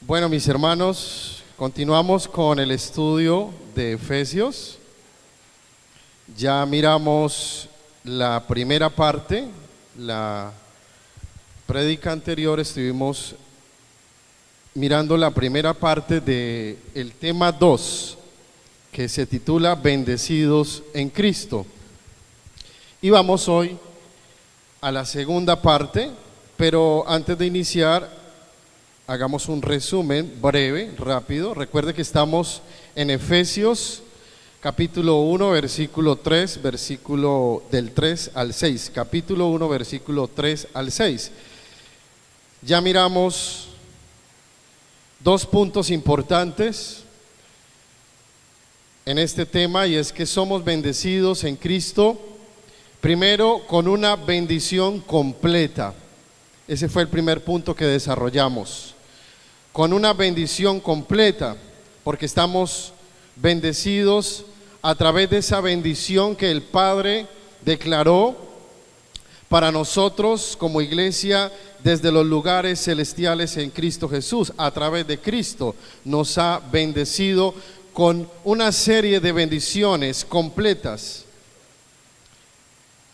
Bueno, mis hermanos, continuamos con el estudio de Efesios. Ya miramos la primera parte, la prédica anterior estuvimos mirando la primera parte del tema 2, que se titula Bendecidos en Cristo. Y vamos hoy a la segunda parte, pero antes de iniciar, hagamos un resumen breve, rápido. Recuerde que estamos en Efesios capítulo 1, versículo 3, versículo del 3 al 6. Capítulo 1, versículo 3 al 6. Ya miramos dos puntos importantes en este tema, y es que somos bendecidos en Cristo, primero con una bendición completa. Ese fue el primer punto que desarrollamos, con una bendición completa, porque estamos bendecidos a través de esa bendición que el Padre declaró para nosotros como iglesia desde los lugares celestiales en Cristo Jesús. A través de Cristo nos ha bendecido con una serie de bendiciones completas.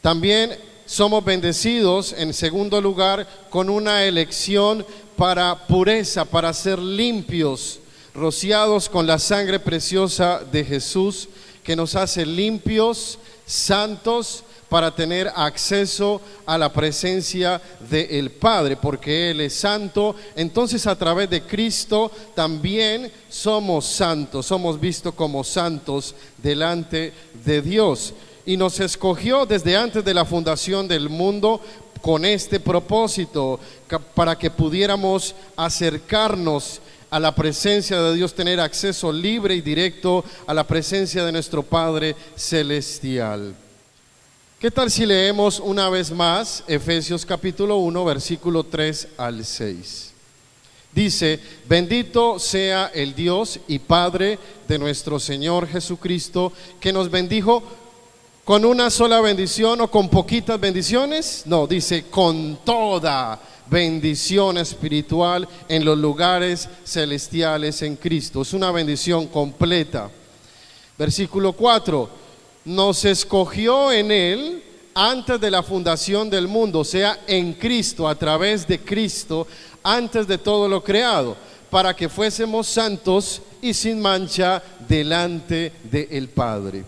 También somos bendecidos, en segundo lugar, con una elección para pureza, para ser limpios, rociados con la sangre preciosa de Jesús, que nos hace limpios, santos, para tener acceso a la presencia del Padre, porque Él es santo. Entonces, a través de Cristo también somos santos, somos vistos como santos delante de Dios. Y nos escogió desde antes de la fundación del mundo con este propósito, para que pudiéramos acercarnos a la presencia de Dios, tener acceso libre y directo a la presencia de nuestro Padre Celestial. ¿Qué tal si leemos una vez más Efesios capítulo 1, versículo 3 al 6? Dice: bendito sea el Dios y Padre de nuestro Señor Jesucristo, que nos bendijo con una sola bendición, o con poquitas bendiciones. No, dice con toda bendición espiritual en los lugares celestiales en Cristo. Es una bendición completa. Versículo 4: nos escogió en Él antes de la fundación del mundo, o sea, en Cristo, a través de Cristo, antes de todo lo creado, para que fuésemos santos y sin mancha delante del Padre.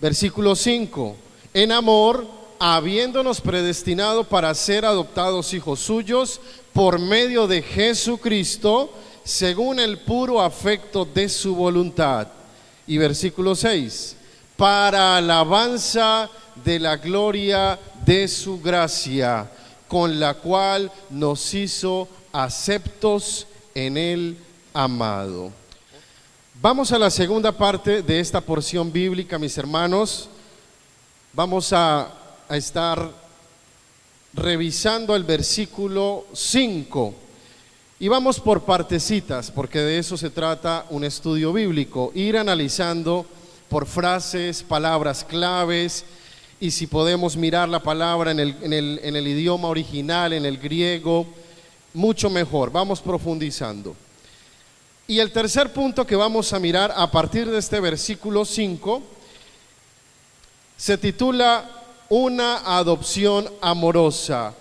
Versículo 5: en amor, habiéndonos predestinado para ser adoptados hijos suyos por medio de Jesucristo, según el puro afecto de su voluntad. Y versículo 6: para alabanza de la gloria de su gracia, con la cual nos hizo aceptos en el amado. Vamos a la segunda parte de esta porción bíblica, mis hermanos. Vamos a estar revisando el versículo 5 y vamos por partecitas, porque de eso se trata un estudio bíblico, ir analizando por frases, palabras claves, y si podemos mirar la palabra en el idioma original, en el griego, mucho mejor. Vamos profundizando. Y el tercer punto que vamos a mirar a partir de este versículo 5 se titula una adopción amorosa.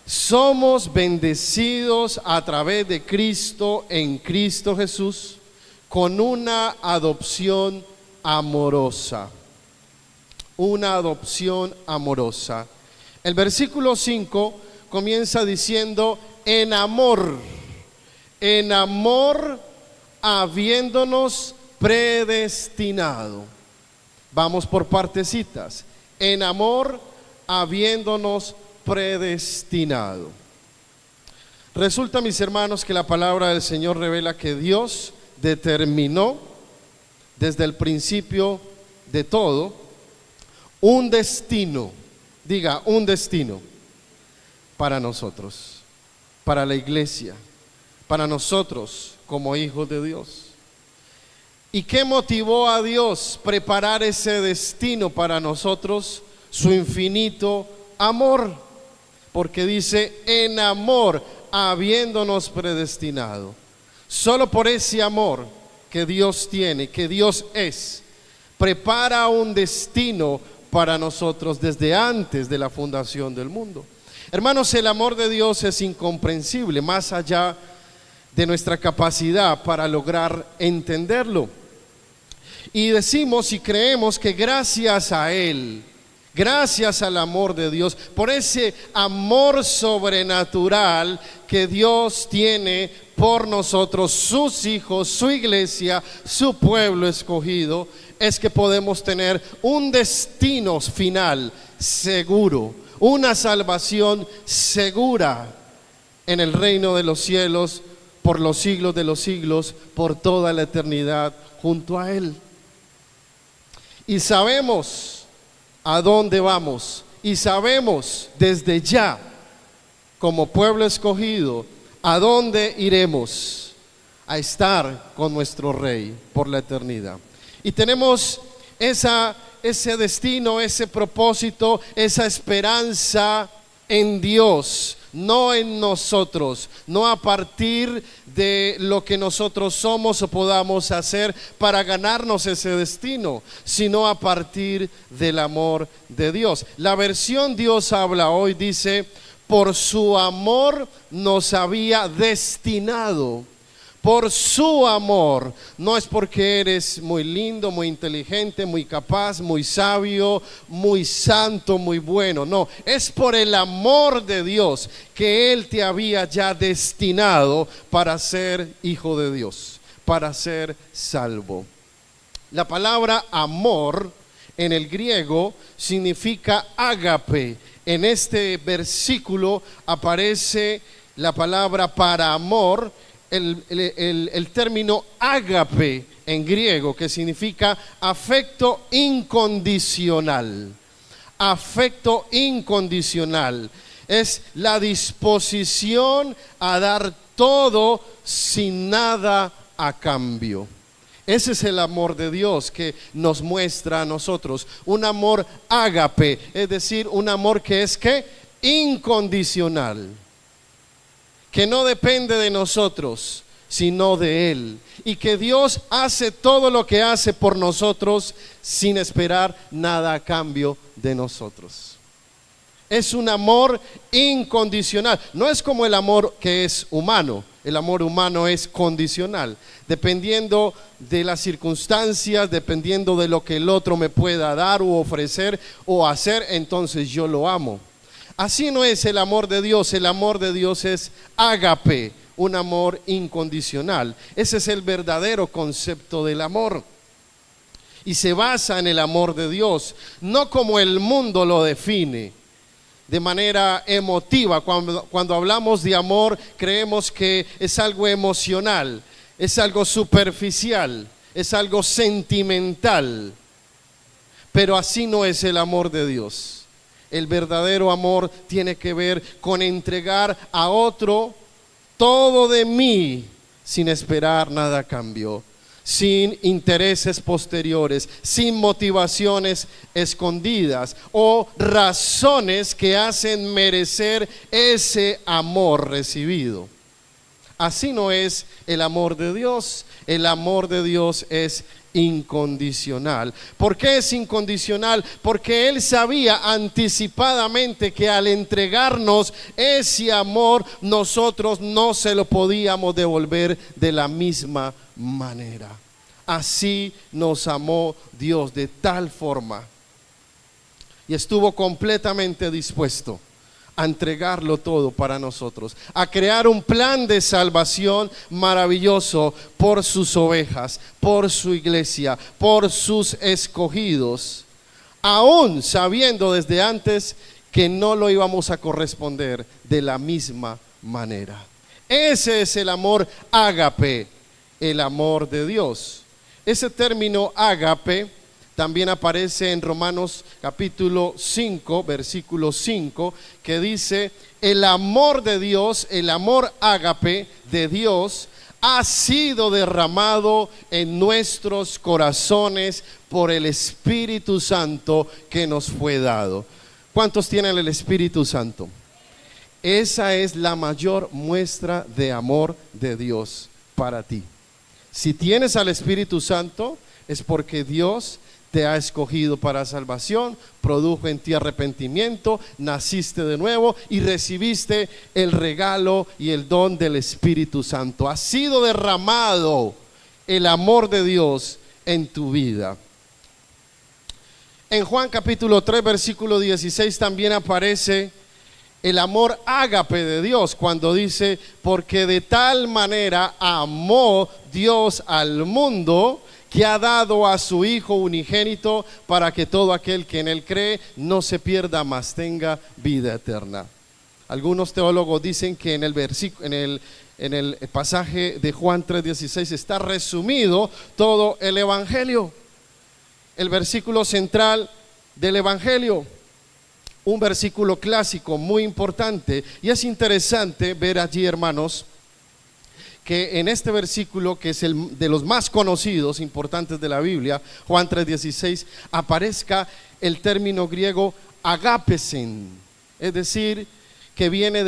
Somos bendecidos a través de Cristo, en Cristo Jesús, con una adopción amorosa. Una adopción amorosa. El versículo 5 comienza diciendo: en amor habiéndonos predestinado. Vamos por partecitas. En amor habiéndonos predestinado. Resulta, mis hermanos, que la palabra del Señor revela que Dios determinó desde el principio de todo un destino, diga un destino, para nosotros, para la iglesia, para nosotros como hijos de Dios. ¿Y qué motivó a Dios preparar ese destino para nosotros? Su infinito amor, porque dice: en amor habiéndonos predestinado. Solo por ese amor que Dios tiene, que Dios es, prepara un destino para nosotros desde antes de la fundación del mundo. Hermanos, el amor de Dios es incomprensible, más allá de nuestra capacidad para lograr entenderlo. Y decimos y creemos que gracias a Él, gracias al amor de Dios, por ese amor sobrenatural que Dios tiene por nosotros, sus hijos, su iglesia, su pueblo escogido, es que podemos tener un destino final seguro, una salvación segura en el reino de los cielos, por los siglos de los siglos, por toda la eternidad junto a Él. Y sabemos a dónde vamos, y sabemos desde ya, como pueblo escogido, a dónde iremos a estar con nuestro Rey por la eternidad. Y tenemos ese destino, ese propósito, esa esperanza en Dios, no en nosotros, no a partir de lo que nosotros somos o podamos hacer para ganarnos ese destino, sino a partir del amor de Dios. La versión Dios habla hoy dice: por su amor nos había destinado. Por su amor, no es porque eres muy lindo, muy inteligente, muy capaz, muy sabio, muy santo, muy bueno. No, es por el amor de Dios que Él te había ya destinado para ser hijo de Dios, para ser salvo. La palabra amor en el griego significa ágape. En este versículo aparece la palabra para amor, el término ágape en griego, que significa afecto incondicional. Afecto incondicional es la disposición a dar todo sin nada a cambio. Ese es el amor de Dios que nos muestra a nosotros, un amor ágape, es decir, un amor que es ¿qué? Incondicional, que no depende de nosotros, sino de Él, y que Dios hace todo lo que hace por nosotros sin esperar nada a cambio de nosotros. Es un amor incondicional, no es como el amor que es humano. El amor humano es condicional, dependiendo de las circunstancias, dependiendo de lo que el otro me pueda dar o ofrecer o hacer, entonces yo lo amo. Así no es el amor de Dios es ágape, un amor incondicional. Ese es el verdadero concepto del amor. Y se basa en el amor de Dios, no como el mundo lo define, de manera emotiva. Cuando hablamos de amor, creemos que es algo emocional, es algo superficial, es algo sentimental. Pero así no es el amor de Dios. El verdadero amor tiene que ver con entregar a otro todo de mí sin esperar nada a cambio, sin intereses posteriores, sin motivaciones escondidas o razones que hacen merecer ese amor recibido. Así no es el amor de Dios. El amor de Dios es incondicional. ¿Por qué es incondicional? Porque Él sabía anticipadamente que al entregarnos ese amor, nosotros no se lo podíamos devolver de la misma manera. Así nos amó Dios, de tal forma, y estuvo completamente dispuesto a entregarlo todo para nosotros, a crear un plan de salvación maravilloso por sus ovejas, por su iglesia, por sus escogidos, aún sabiendo desde antes que no lo íbamos a corresponder de la misma manera. Ese es el amor ágape, el amor de Dios. Ese término ágape también aparece en Romanos capítulo 5, versículo 5, que dice: el amor de Dios, el amor ágape de Dios ha sido derramado en nuestros corazones por el Espíritu Santo que nos fue dado. ¿Cuántos tienen el Espíritu Santo? Esa es la mayor muestra de amor de Dios para ti. Si tienes al Espíritu Santo, es porque Dios te ha escogido para salvación, produjo en ti arrepentimiento, naciste de nuevo y recibiste el regalo y el don del Espíritu Santo. Ha sido derramado el amor de Dios en tu vida. En Juan capítulo 3, versículo 16 también aparece el amor ágape de Dios, cuando dice: porque de tal manera amó Dios al mundo, que ha dado a su Hijo unigénito, para que todo aquel que en él cree no se pierda, mas tenga vida eterna. Algunos teólogos dicen que en el pasaje de Juan 3:16 está resumido todo el Evangelio, el versículo central del Evangelio. Un versículo clásico muy importante, y es interesante ver allí, hermanos, que en este versículo, que es el de los más conocidos, importantes de la Biblia, Juan 3:16, aparezca el término griego agapesen, es decir, que viene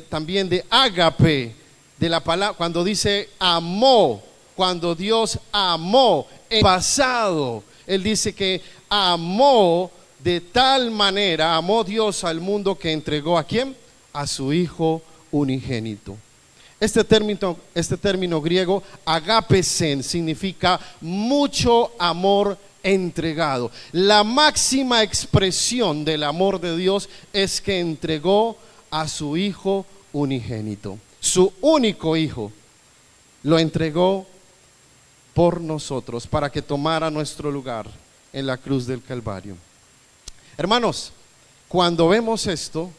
también de ágape, de la palabra, cuando dice amó, cuando Dios amó en pasado, Él dice que amó de tal manera, amó Dios al mundo, que entregó ¿a quién? A su Hijo unigénito. Este término griego, agapesen, significa mucho amor entregado. La máxima expresión del amor de Dios es que entregó a su Hijo unigénito. Su único Hijo lo entregó por nosotros, para que tomara nuestro lugar en la cruz del Calvario. Hermanos, cuando vemos esto,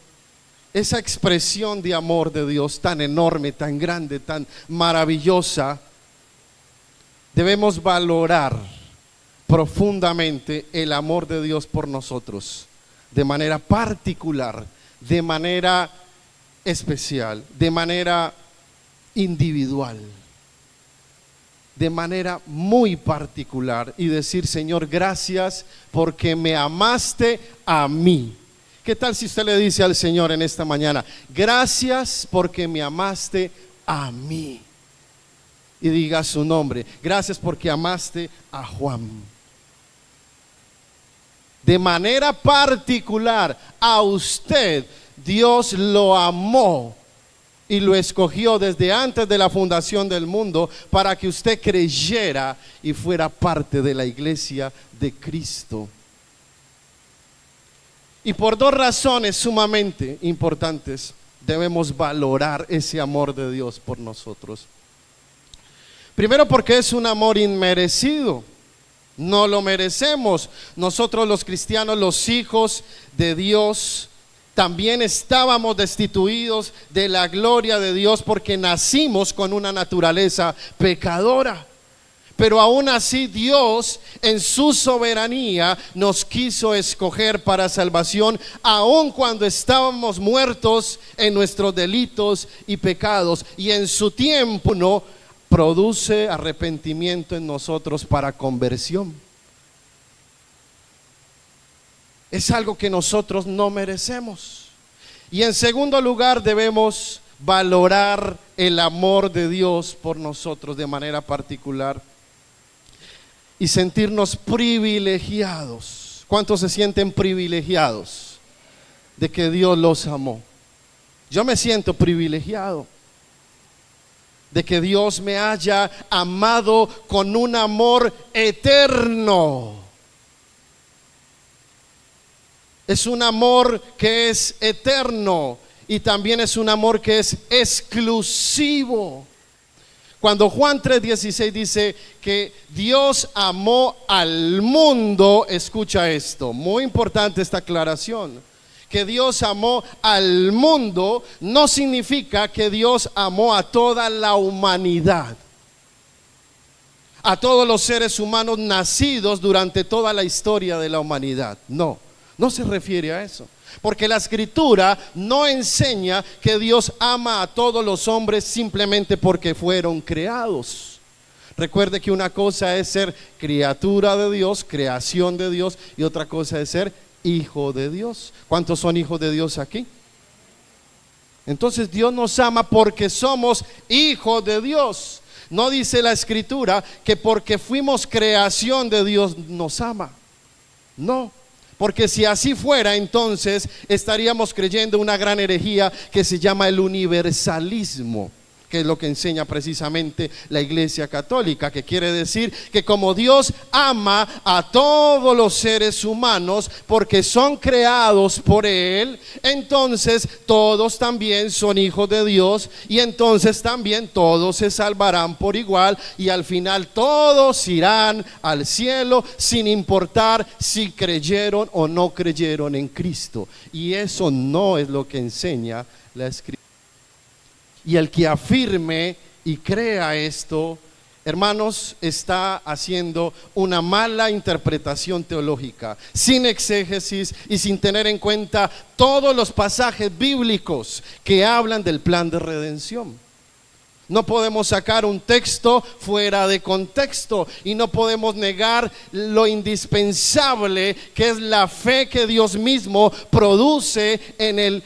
esa expresión de amor de Dios tan enorme, tan grande, tan maravillosa, debemos valorar profundamente el amor de Dios por nosotros, de manera particular, de manera especial, de manera individual, de manera muy particular, y decir: Señor, gracias porque me amaste a mí. ¿Qué tal si usted le dice al Señor en esta mañana: gracias porque me amaste a mí? Y diga su nombre: gracias porque amaste a Juan. De manera particular, a usted Dios lo amó y lo escogió desde antes de la fundación del mundo, para que usted creyera y fuera parte de la iglesia de Cristo. Y por dos razones sumamente importantes debemos valorar ese amor de Dios por nosotros. Primero, porque es un amor inmerecido. No lo merecemos. Nosotros, los cristianos, los hijos de Dios, también estábamos destituidos de la gloria de Dios, porque nacimos con una naturaleza pecadora. Pero aún así Dios, en su soberanía, nos quiso escoger para salvación, aun cuando estábamos muertos en nuestros delitos y pecados. Y en su tiempo no produce arrepentimiento en nosotros para conversión. Es algo que nosotros no merecemos. Y en segundo lugar, debemos valorar el amor de Dios por nosotros de manera particular y sentirnos privilegiados. ¿Cuántos se sienten privilegiados de que Dios los amó? Yo me siento privilegiado de que Dios me haya amado con un amor eterno. Es un amor que es eterno, y también es un amor que es exclusivo. Cuando Juan 3:16 dice que Dios amó al mundo, escucha esto, muy importante esta aclaración: que Dios amó al mundo no significa que Dios amó a toda la humanidad, a todos los seres humanos nacidos durante toda la historia de la humanidad. No se refiere a eso, porque la Escritura no enseña que Dios ama a todos los hombres simplemente porque fueron creados. Recuerde que una cosa es ser criatura de Dios, creación de Dios, y otra cosa es ser hijo de Dios. ¿Cuántos son hijos de Dios aquí? Entonces Dios nos ama porque somos hijos de Dios. No dice la Escritura que porque fuimos creación de Dios nos ama. No, porque si así fuera, entonces estaríamos creyendo una gran herejía que se llama el universalismo, que es lo que enseña precisamente la Iglesia Católica, que quiere decir que como Dios ama a todos los seres humanos porque son creados por Él, entonces todos también son hijos de Dios y entonces también todos se salvarán por igual y al final todos irán al cielo sin importar si creyeron o no creyeron en Cristo. Y eso no es lo que enseña la Escritura. Y el que afirme y crea esto, hermanos, está haciendo una mala interpretación teológica, sin exégesis y sin tener en cuenta todos los pasajes bíblicos que hablan del plan de redención. No podemos sacar un texto fuera de contexto y no podemos negar lo indispensable que es la fe que Dios mismo produce en el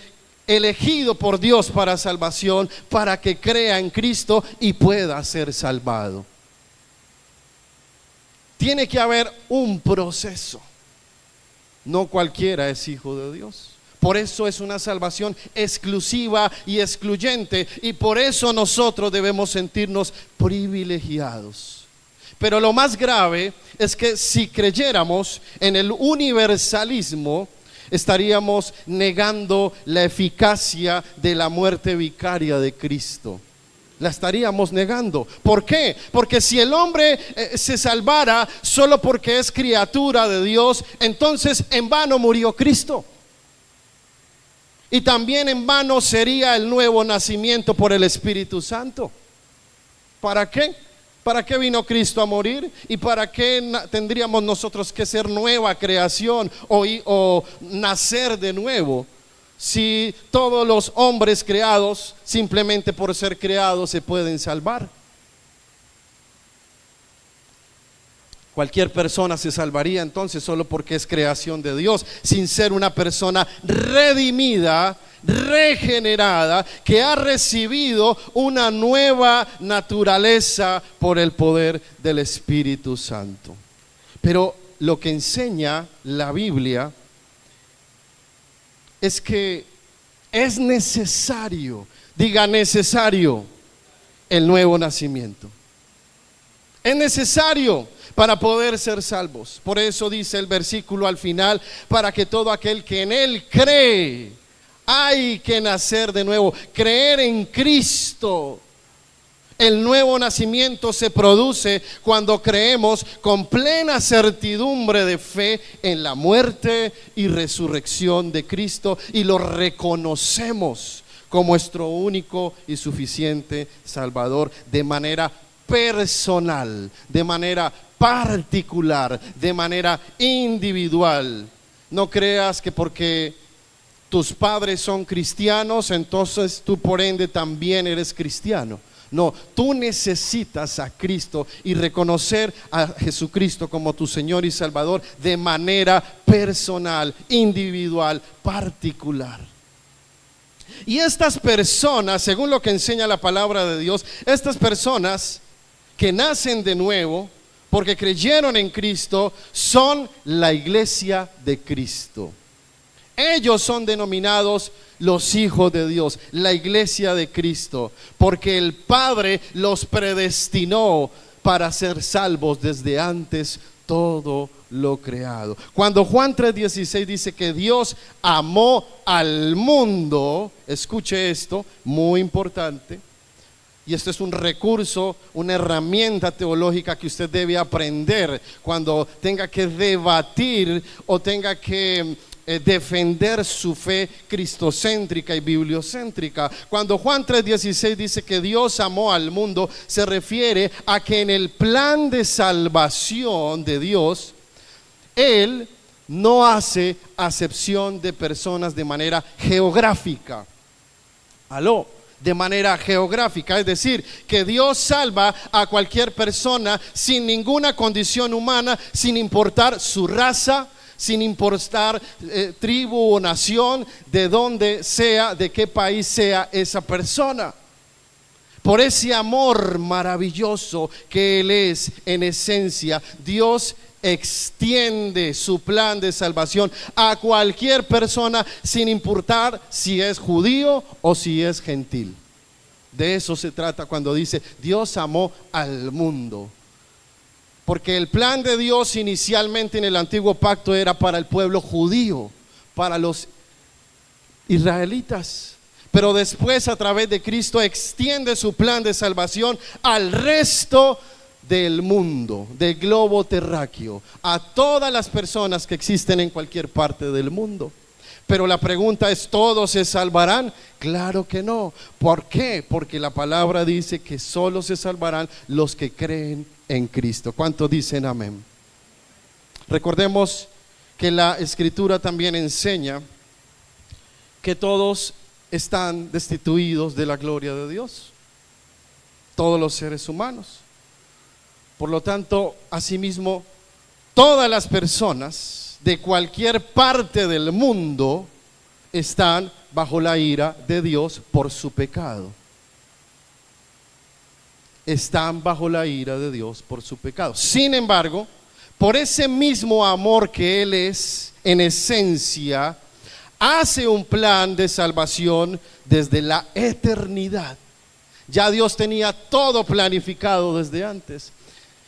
elegido por Dios para salvación, para que crea en Cristo y pueda ser salvado. Tiene que haber un proceso. No cualquiera es hijo de Dios. Por eso es una salvación exclusiva y excluyente, y por eso nosotros debemos sentirnos privilegiados. Pero lo más grave es que si creyéramos en el universalismo, estaríamos negando la eficacia de la muerte vicaria de Cristo. La estaríamos negando. ¿Por qué? Porque si el hombre se salvara solo porque es criatura de Dios, entonces en vano murió Cristo. Y también en vano sería el nuevo nacimiento por el Espíritu Santo. ¿Para qué? ¿Para qué vino Cristo a morir? ¿Y para qué tendríamos nosotros que ser nueva creación o nacer de nuevo? Si todos los hombres creados, simplemente por ser creados, se pueden salvar. Cualquier persona se salvaría entonces solo porque es creación de Dios, sin ser una persona redimida, regenerada, que ha recibido una nueva naturaleza por el poder del Espíritu Santo. Pero lo que enseña la Biblia es que es necesario, diga necesario, el nuevo nacimiento. Es necesario para poder ser salvos. Por eso dice el versículo al final, para que todo aquel que en Él cree, hay que nacer de nuevo, creer en Cristo. El nuevo nacimiento se produce cuando creemos con plena certidumbre de fe en la muerte y resurrección de Cristo y lo reconocemos como nuestro único y suficiente Salvador de manera personal, de manera particular, de manera individual. No creas que porque tus padres son cristianos, entonces tú por ende también eres cristiano. No, tú necesitas a Cristo y reconocer a Jesucristo como tu Señor y Salvador de manera personal, individual, particular. Y estas personas, según lo que enseña la palabra de Dios, estas personas que nacen de nuevo porque creyeron en Cristo, son la iglesia de Cristo. Ellos son denominados los hijos de Dios, la iglesia de Cristo, porque el Padre los predestinó para ser salvos desde antes todo lo creado. Cuando Juan 3:16 dice que Dios amó al mundo, escuche esto, muy importante, y esto es un recurso, una herramienta teológica que usted debe aprender cuando tenga que debatir o tenga que defender su fe cristocéntrica y bibliocéntrica. Cuando Juan 3:16 dice que Dios amó al mundo, se refiere a que en el plan de salvación de Dios, Él no hace acepción de personas de manera geográfica. De manera geográfica, es decir, que Dios salva a cualquier persona sin ninguna condición humana, sin importar su raza, sin importar tribu o nación, de dónde sea, de qué país sea esa persona. Por ese amor maravilloso que Él es en esencia, Dios extiende su plan de salvación a cualquier persona, sin importar si es judío o si es gentil. De eso se trata cuando dice Dios amó al mundo. Porque el plan de Dios inicialmente en el antiguo pacto era para el pueblo judío, para los israelitas. Pero después, a través de Cristo, extiende su plan de salvación al resto del mundo, del globo terráqueo, a todas las personas que existen en cualquier parte del mundo. Pero la pregunta es, ¿todos se salvarán? Claro que no. ¿Por qué? Porque la palabra dice que solo se salvarán los que creen en Cristo. ¿Cuántos dicen amén? Recordemos que la Escritura también enseña que todos están destituidos de la gloria de Dios, todos los seres humanos. Por lo tanto, asimismo, todas las personas de cualquier parte del mundo están bajo la ira de Dios por su pecado. Están bajo la ira de Dios por su pecado. Sin embargo, por ese mismo amor que Él es en esencia, hace un plan de salvación desde la eternidad. Ya Dios tenía todo planificado desde antes,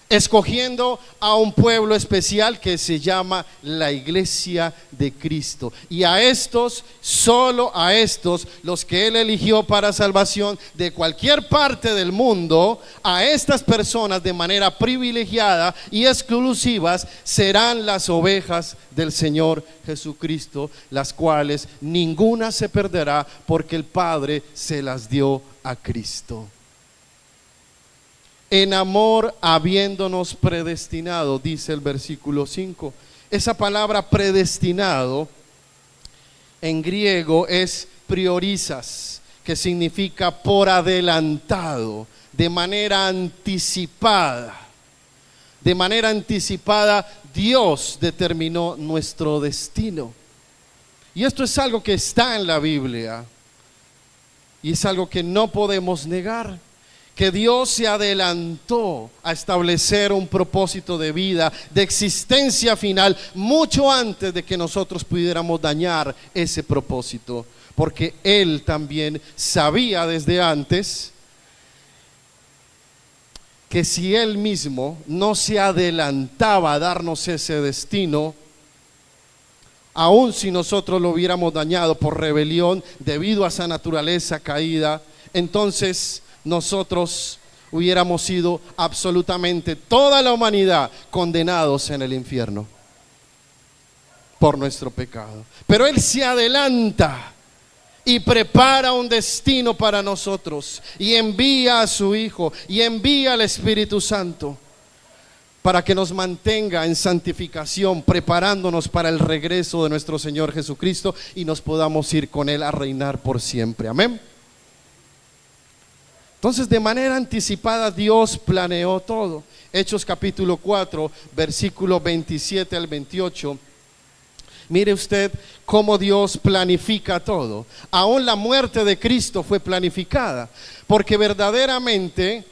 escogiendo a un pueblo especial que se llama la Iglesia de Cristo. Y a estos, solo a estos, los que Él eligió para salvación de cualquier parte del mundo, a estas personas de manera privilegiada y exclusivas serán las ovejas del Señor Jesucristo, las cuales ninguna se perderá, porque el Padre se las dio a Cristo. En amor habiéndonos predestinado, dice el versículo 5. Esa palabra predestinado en griego es priorizas, que significa por adelantado, de manera anticipada. De manera anticipada Dios determinó nuestro destino. Y esto es algo que está en la Biblia y es algo que no podemos negar. Que Dios se adelantó a establecer un propósito de vida, de existencia final, mucho antes de que nosotros pudiéramos dañar ese propósito. Porque Él también sabía desde antes que si Él mismo no se adelantaba a darnos ese destino, aun si nosotros lo hubiéramos dañado por rebelión debido a esa naturaleza caída, entonces nosotros hubiéramos sido absolutamente toda la humanidad condenados en el infierno por nuestro pecado. Pero Él se adelanta y prepara un destino para nosotros y envía a su Hijo y envía al Espíritu Santo para que nos mantenga en santificación, preparándonos para el regreso de nuestro Señor Jesucristo y nos podamos ir con Él a reinar por siempre. Amén. Entonces, de manera anticipada Dios planeó todo. Hechos capítulo 4, versículo 27 al 28. Mire usted cómo Dios planifica todo. Aún la muerte de Cristo fue planificada, porque verdaderamente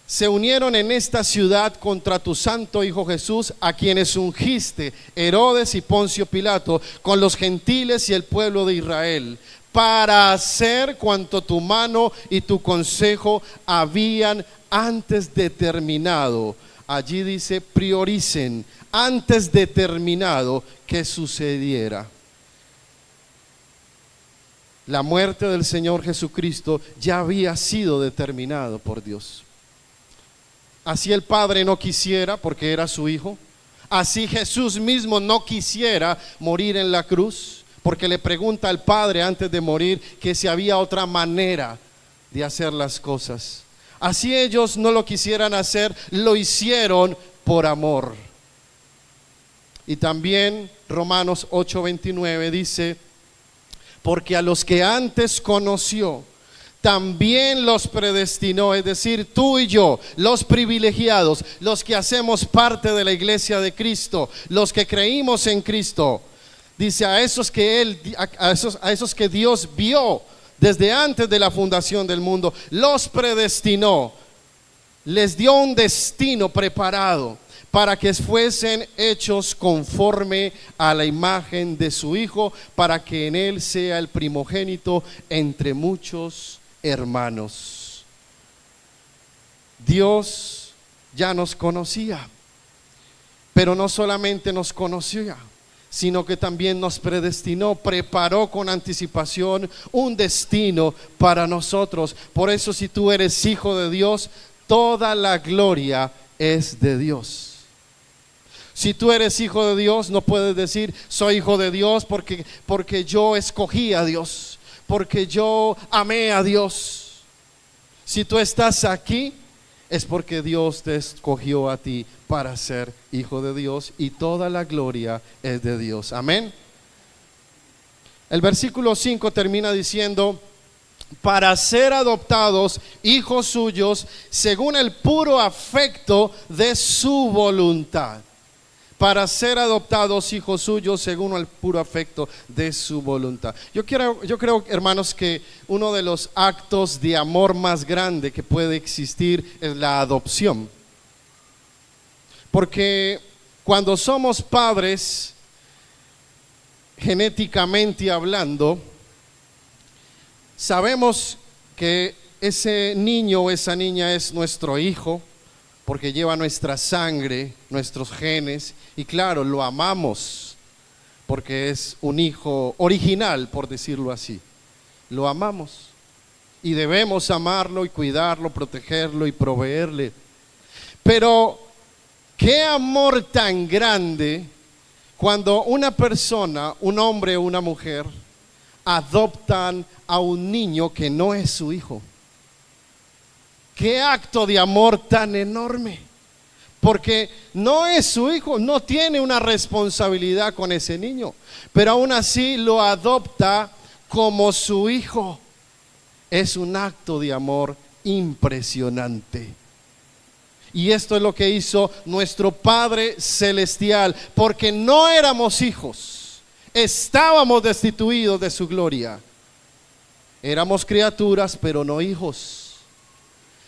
se unieron en esta ciudad contra tu santo Hijo Jesús, a quienes ungiste, Herodes y Poncio Pilato, con los gentiles y el pueblo de Israel, para hacer cuanto tu mano y tu consejo habían antes determinado. Allí dice prioricen, antes determinado que sucediera. La muerte del Señor Jesucristo ya había sido determinado por Dios. Así el Padre no quisiera, porque era su Hijo. Así Jesús mismo no quisiera morir en la cruz, porque le pregunta al Padre antes de morir que si había otra manera de hacer las cosas. Así ellos no lo quisieran hacer, lo hicieron por amor. Y también Romanos 8:29 dice, porque a los que antes conoció, también los predestinó, es decir, tú y yo, los privilegiados, los que hacemos parte de la iglesia de Cristo, los que creímos en Cristo. Dice a esos que Dios vio desde antes de la fundación del mundo, los predestinó, les dio un destino preparado para que fuesen hechos conforme a la imagen de su Hijo, para que en él sea el primogénito entre muchos hermanos. Dios ya nos conocía, pero no solamente nos conocía, sino que también nos predestinó, preparó con anticipación un destino para nosotros. Por eso, si tú eres hijo de Dios, toda la gloria es de Dios. Si tú eres hijo de Dios, no puedes decir soy hijo de Dios porque yo escogí a Dios, porque yo amé a Dios. Si tú estás aquí, es porque Dios te escogió a ti para ser hijo de Dios, y toda la gloria es de Dios. Amén. El versículo 5 termina diciendo: para ser adoptados hijos suyos según el puro afecto de su voluntad. Para ser adoptados hijos suyos según el puro afecto de su voluntad. Yo creo, hermanos, que uno de los actos de amor más grande que puede existir es la adopción. Porque cuando somos padres, genéticamente hablando, sabemos que ese niño o esa niña es nuestro hijo, porque lleva nuestra sangre, nuestros genes, y claro, lo amamos, porque es un hijo original, por decirlo así. Lo amamos, y debemos amarlo y cuidarlo, protegerlo y proveerle. Pero, ¿qué amor tan grande cuando una persona, un hombre o una mujer, adoptan a un niño que no es su hijo? Qué acto de amor tan enorme, porque no es su hijo, no tiene una responsabilidad con ese niño, pero aún así lo adopta como su hijo. Es un acto de amor impresionante. Y esto es lo que hizo nuestro Padre Celestial, porque no éramos hijos, estábamos destituidos de su gloria. Éramos criaturas, pero no hijos.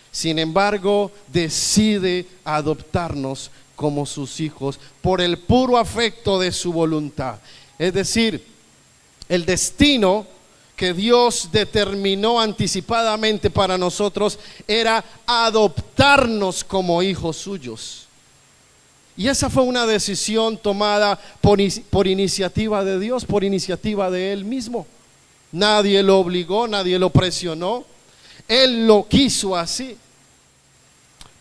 Sin embargo, decide adoptarnos como sus hijos por el puro afecto de su voluntad. Es decir, el destino que Dios determinó anticipadamente para nosotros era adoptarnos como hijos suyos. Y esa fue una decisión tomada por iniciativa de Dios, por iniciativa de Él mismo. Nadie lo obligó, nadie lo presionó. Él lo quiso así.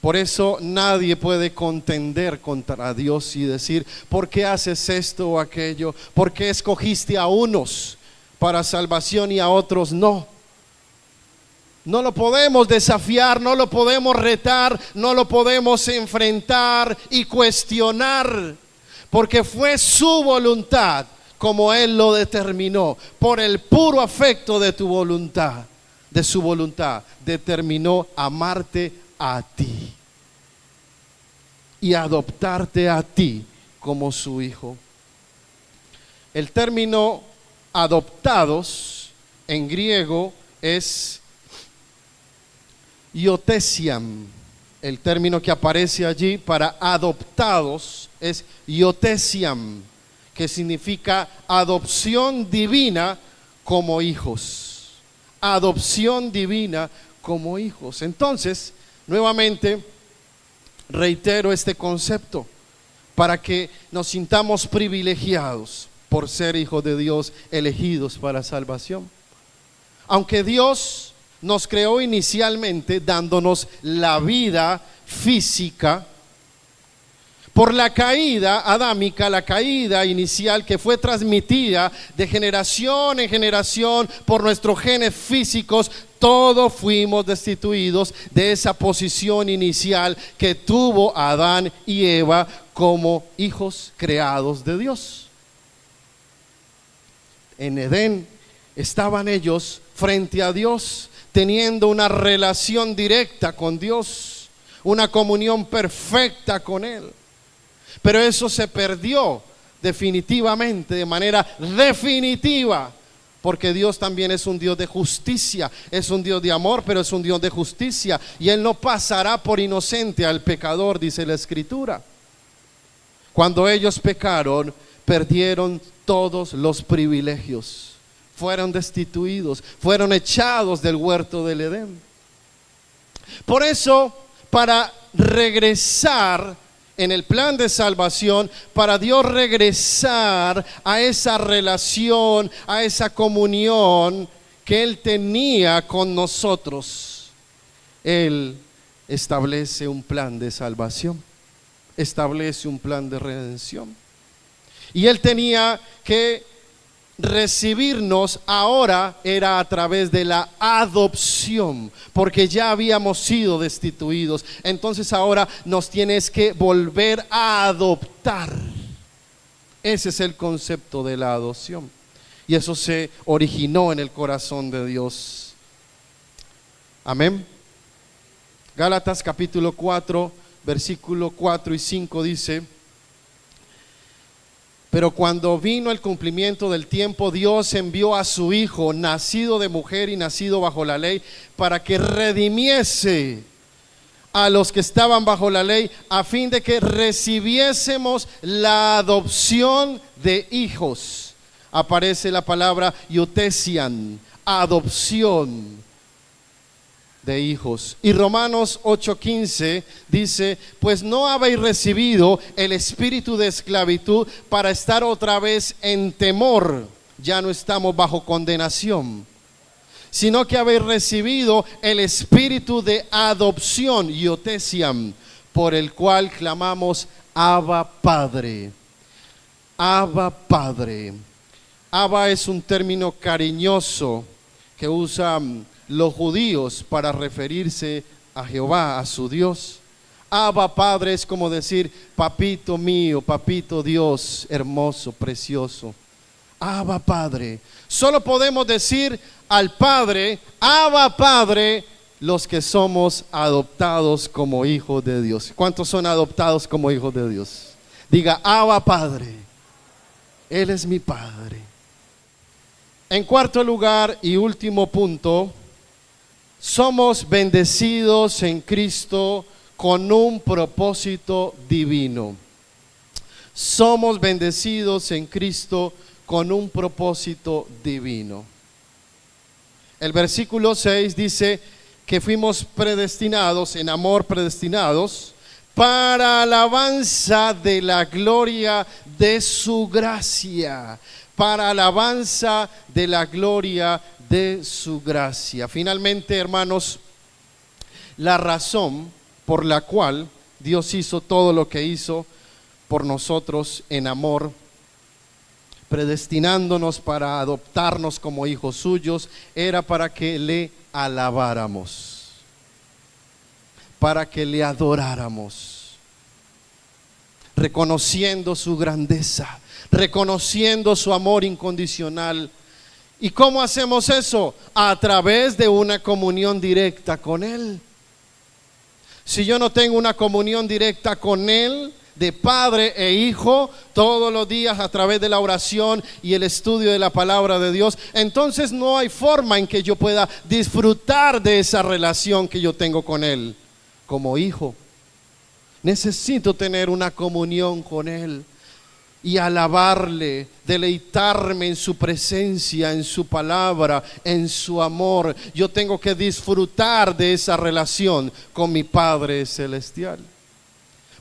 Por eso nadie puede contender contra Dios y decir: ¿por qué haces esto o aquello? ¿Por qué escogiste a unos para salvación y a otros no? No lo podemos desafiar, no lo podemos retar, no lo podemos enfrentar y cuestionar, porque fue su voluntad como Él lo determinó. Por el puro afecto de tu voluntad, de su voluntad, determinó amarte a ti y adoptarte a ti como su hijo. El término adoptados en griego es iotesiam. El término que aparece allí para adoptados es iotesiam, que significa adopción divina como hijos. Adopción divina como hijos. Entonces, nuevamente reitero este concepto para que nos sintamos privilegiados por ser hijos de Dios, elegidos para salvación. Aunque Dios nos creó inicialmente dándonos la vida física, por la caída adámica, la caída inicial que fue transmitida de generación en generación por nuestros genes físicos, todos fuimos destituidos de esa posición inicial que tuvo Adán y Eva como hijos creados de Dios. En Edén estaban ellos frente a Dios, teniendo una relación directa con Dios, una comunión perfecta con Él. Pero eso se perdió definitivamente, de manera definitiva, porque Dios también es un Dios de justicia, es un Dios de amor, pero es un Dios de justicia, y Él no pasará por inocente al pecador, dice la Escritura. Cuando ellos pecaron, perdieron todos los privilegios, fueron destituidos, fueron echados del huerto del Edén. Por eso, para regresar en el plan de salvación, para Dios regresar a esa relación, a esa comunión que Él tenía con nosotros, Él establece un plan de salvación, establece un plan de redención. Y Él tenía que recibirnos, ahora era a través de la adopción, porque ya habíamos sido destituidos. Entonces ahora nos tienes que volver a adoptar. Ese es el concepto de la adopción, y eso se originó en el corazón de Dios. Amén. Gálatas capítulo 4, versículo 4 y 5 dice: pero cuando vino el cumplimiento del tiempo, Dios envió a su Hijo, nacido de mujer y nacido bajo la ley, para que redimiese a los que estaban bajo la ley, a fin de que recibiésemos la adopción de hijos. Aparece la palabra iutesian, adopción de hijos. Y Romanos 8:15 dice: pues no habéis recibido el espíritu de esclavitud para estar otra vez en temor. Ya no estamos bajo condenación, sino que habéis recibido el espíritu de adopción, iutesian, por el cual clamamos: Abba Padre. Abba Padre. Abba es un término cariñoso que usan los judíos para referirse a Jehová, a su Dios. Abba Padre es como decir: papito mío, papito Dios, hermoso, precioso. Abba Padre. Solo podemos decir al Padre, Abba Padre, los que somos adoptados como hijos de Dios. ¿Cuántos son adoptados como hijos de Dios? Diga: Abba Padre, Él es mi Padre. En cuarto lugar y último punto, somos bendecidos en Cristo con un propósito divino. Somos bendecidos en Cristo con un propósito divino. El versículo 6 dice que fuimos predestinados, en amor predestinados, para alabanza de la gloria de su gracia. Para alabanza de la gloria de su gracia. Finalmente, hermanos, la razón por la cual Dios hizo todo lo que hizo por nosotros en amor, predestinándonos para adoptarnos como hijos suyos, era para que le alabáramos, para que le adoráramos, reconociendo su grandeza, reconociendo su amor incondicional. ¿Y cómo hacemos eso? A través de una comunión directa con Él. Si yo no tengo una comunión directa con Él, de padre e hijo, todos los días a través de la oración y el estudio de la palabra de Dios, entonces no hay forma en que yo pueda disfrutar de esa relación que yo tengo con Él como hijo. Necesito tener una comunión con Él y alabarle, deleitarme en su presencia, en su palabra, en su amor. Yo tengo que disfrutar de esa relación con mi Padre Celestial.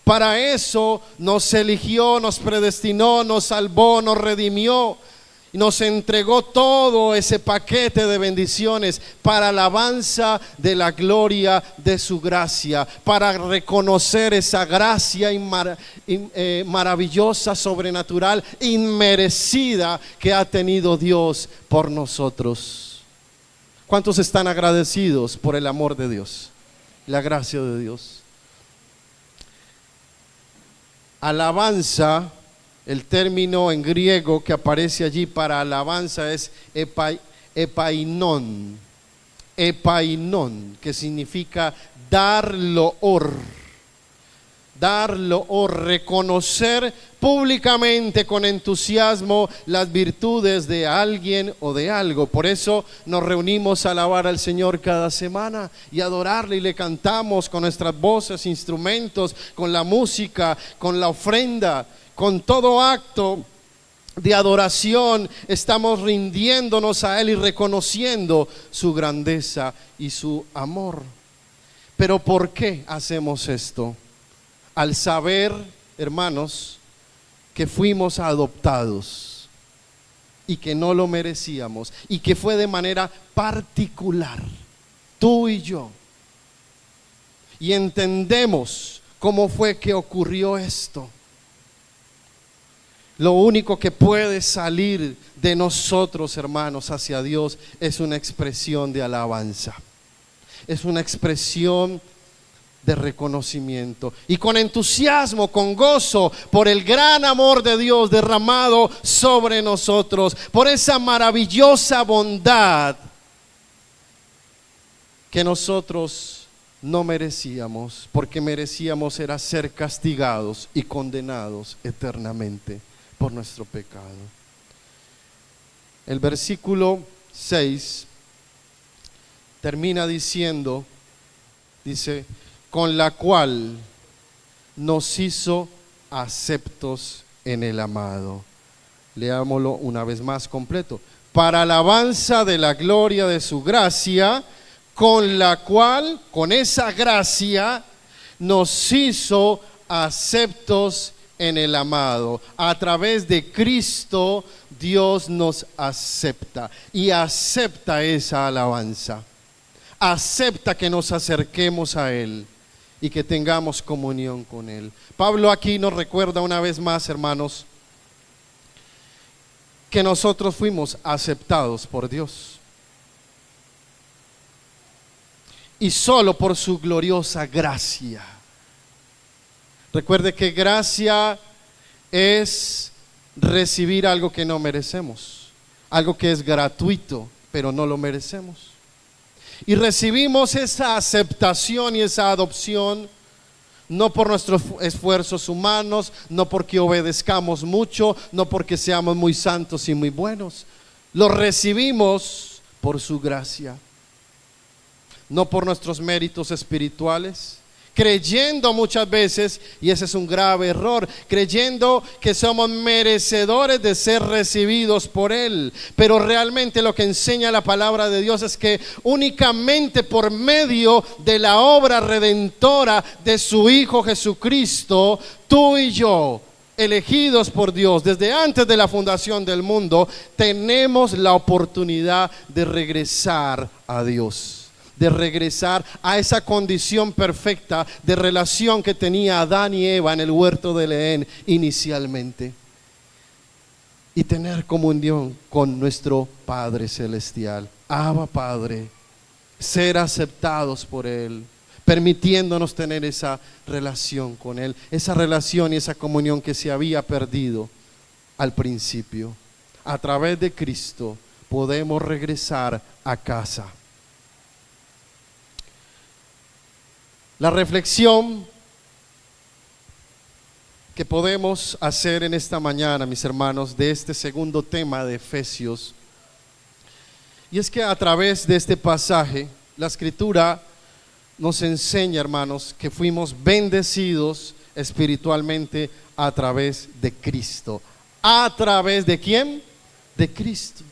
Para eso nos eligió, nos predestinó, nos salvó, nos redimió, nos entregó todo ese paquete de bendiciones para alabanza de la gloria de su gracia, para reconocer esa gracia maravillosa, sobrenatural, inmerecida que ha tenido Dios por nosotros. ¿Cuántos están agradecidos por el amor de Dios, la gracia de Dios? Alabanza, el término en griego que aparece allí para alabanza es epainon. epainon, que significa dar loor, reconocer públicamente con entusiasmo las virtudes de alguien o de algo. Por eso nos reunimos a alabar al Señor cada semana y adorarle, y le cantamos con nuestras voces, instrumentos, con la música, con la ofrenda, con todo acto de adoración. Estamos rindiéndonos a Él y reconociendo su grandeza y su amor. Pero ¿por qué hacemos esto? Al saber, hermanos, que fuimos adoptados y que no lo merecíamos, y que fue de manera particular, tú y yo, y entendemos cómo fue que ocurrió esto. Lo único que puede salir de nosotros, hermanos, hacia Dios es una expresión de alabanza, es una expresión de reconocimiento, y con entusiasmo, con gozo, por el gran amor de Dios derramado sobre nosotros, por esa maravillosa bondad que nosotros no merecíamos, porque merecíamos era ser castigados y condenados eternamente por nuestro pecado. El versículo 6 termina diciendo, dice, con la cual nos hizo aceptos en el amado. Leámoslo una vez más completo. Para alabanza de la gloria de su gracia, con la cual, con esa gracia, nos hizo aceptos en el amado. A través de Cristo, Dios nos acepta, y acepta esa alabanza. Acepta que nos acerquemos a Él y que tengamos comunión con Él. Pablo aquí nos recuerda una vez más, hermanos, que nosotros fuimos aceptados por Dios, y solo por su gloriosa gracia. Recuerde que gracia es recibir algo que no merecemos, algo que es gratuito, pero no lo merecemos. Y recibimos esa aceptación y esa adopción no por nuestros esfuerzos humanos, no porque obedezcamos mucho, no porque seamos muy santos y muy buenos. Lo recibimos por su gracia, no por nuestros méritos espirituales, creyendo muchas veces, y ese es un grave error, creyendo que somos merecedores de ser recibidos por Él. Pero realmente lo que enseña la palabra de Dios es que únicamente por medio de la obra redentora de su Hijo Jesucristo, tú y yo, elegidos por Dios desde antes de la fundación del mundo, tenemos la oportunidad de regresar a Dios, de regresar a esa condición perfecta de relación que tenía Adán y Eva en el huerto del Edén inicialmente, y tener comunión con nuestro Padre Celestial. Abba Padre, ser aceptados por Él, permitiéndonos tener esa relación con Él, esa relación y esa comunión que se había perdido al principio. A través de Cristo podemos regresar a casa. La reflexión que podemos hacer en esta mañana, mis hermanos, de este segundo tema de Efesios, y es que a través de este pasaje, la Escritura nos enseña, hermanos, que fuimos bendecidos espiritualmente a través de Cristo. ¿A través de quién? De Cristo.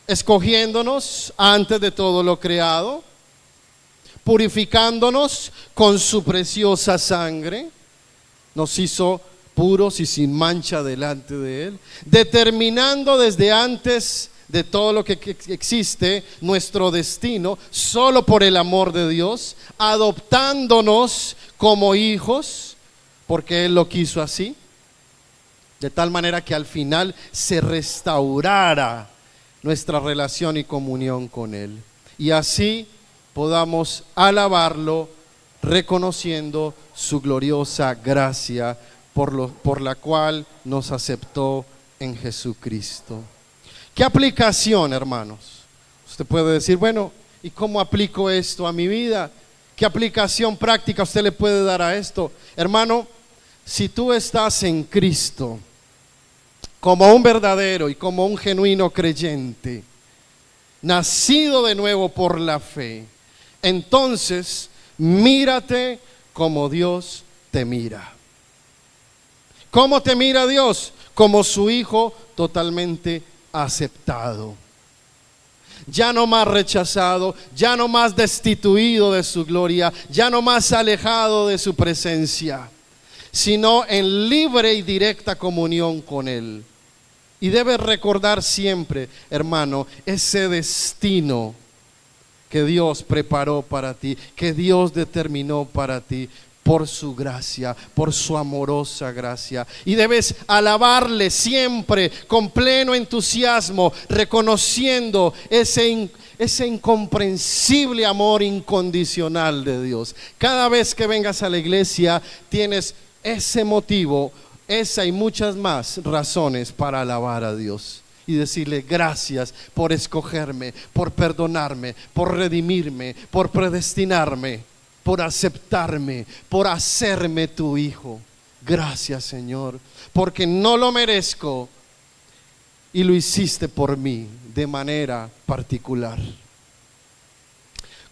Escogiéndonos antes de todo lo creado, purificándonos con su preciosa sangre, nos hizo puros y sin mancha delante de Él, determinando desde antes de todo lo que existe nuestro destino, solo por el amor de Dios, adoptándonos como hijos, porque Él lo quiso así, de tal manera que al final se restaurara nuestra relación y comunión con Él, y así podamos alabarlo, reconociendo su gloriosa gracia por la cual nos aceptó en Jesucristo. ¿Qué aplicación, hermanos? Usted puede decir, bueno, ¿Y cómo aplico esto a mi vida? ¿Qué aplicación práctica usted le puede dar a esto? Hermano, si tú estás en Cristo como un verdadero y como un genuino creyente, nacido de nuevo por la fe, entonces mírate como Dios te mira. ¿Cómo te mira Dios? Como su hijo totalmente aceptado. Ya no más rechazado, ya no más destituido de su gloria, ya no más alejado de su presencia, sino en libre y directa comunión con Él. Y debes recordar siempre, hermano, ese destino que Dios preparó para ti, que Dios determinó para ti, por su gracia, por su amorosa gracia. Y debes alabarle siempre con pleno entusiasmo, reconociendo ese incomprensible amor incondicional de Dios. Cada vez que vengas a la iglesia tienes ese motivo, esa y muchas más razones para alabar a Dios y decirle gracias por escogerme, por perdonarme, por redimirme, por predestinarme, por aceptarme, por hacerme tu hijo. Gracias, Señor, porque no lo merezco y lo hiciste por mí de manera particular.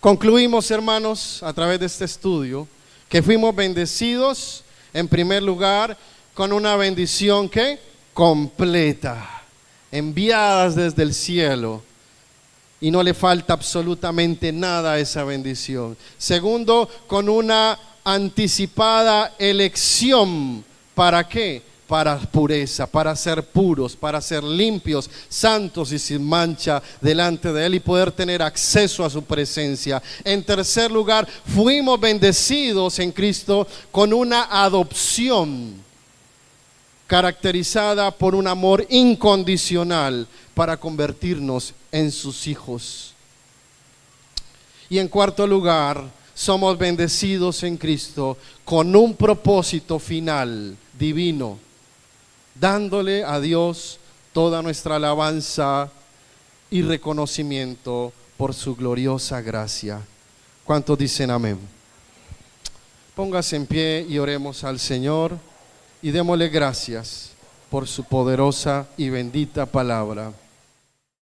Concluimos, hermanos, a través de este estudio, que fuimos bendecidos en primer lugar con una bendición que completa, enviadas desde el cielo, y no le falta absolutamente nada a esa bendición. Segundo, con una anticipada elección. ¿Para qué? Para pureza, para ser puros, para ser limpios, santos y sin mancha delante de Él y poder tener acceso a su presencia. En tercer lugar, fuimos bendecidos en Cristo con una adopción caracterizada por un amor incondicional para convertirnos en sus hijos. Y en cuarto lugar, somos bendecidos en Cristo con un propósito final divino, dándole a Dios toda nuestra alabanza y reconocimiento por su gloriosa gracia. ¿Cuántos dicen amén? Póngase en pie y oremos al Señor y démosle gracias por su poderosa y bendita palabra.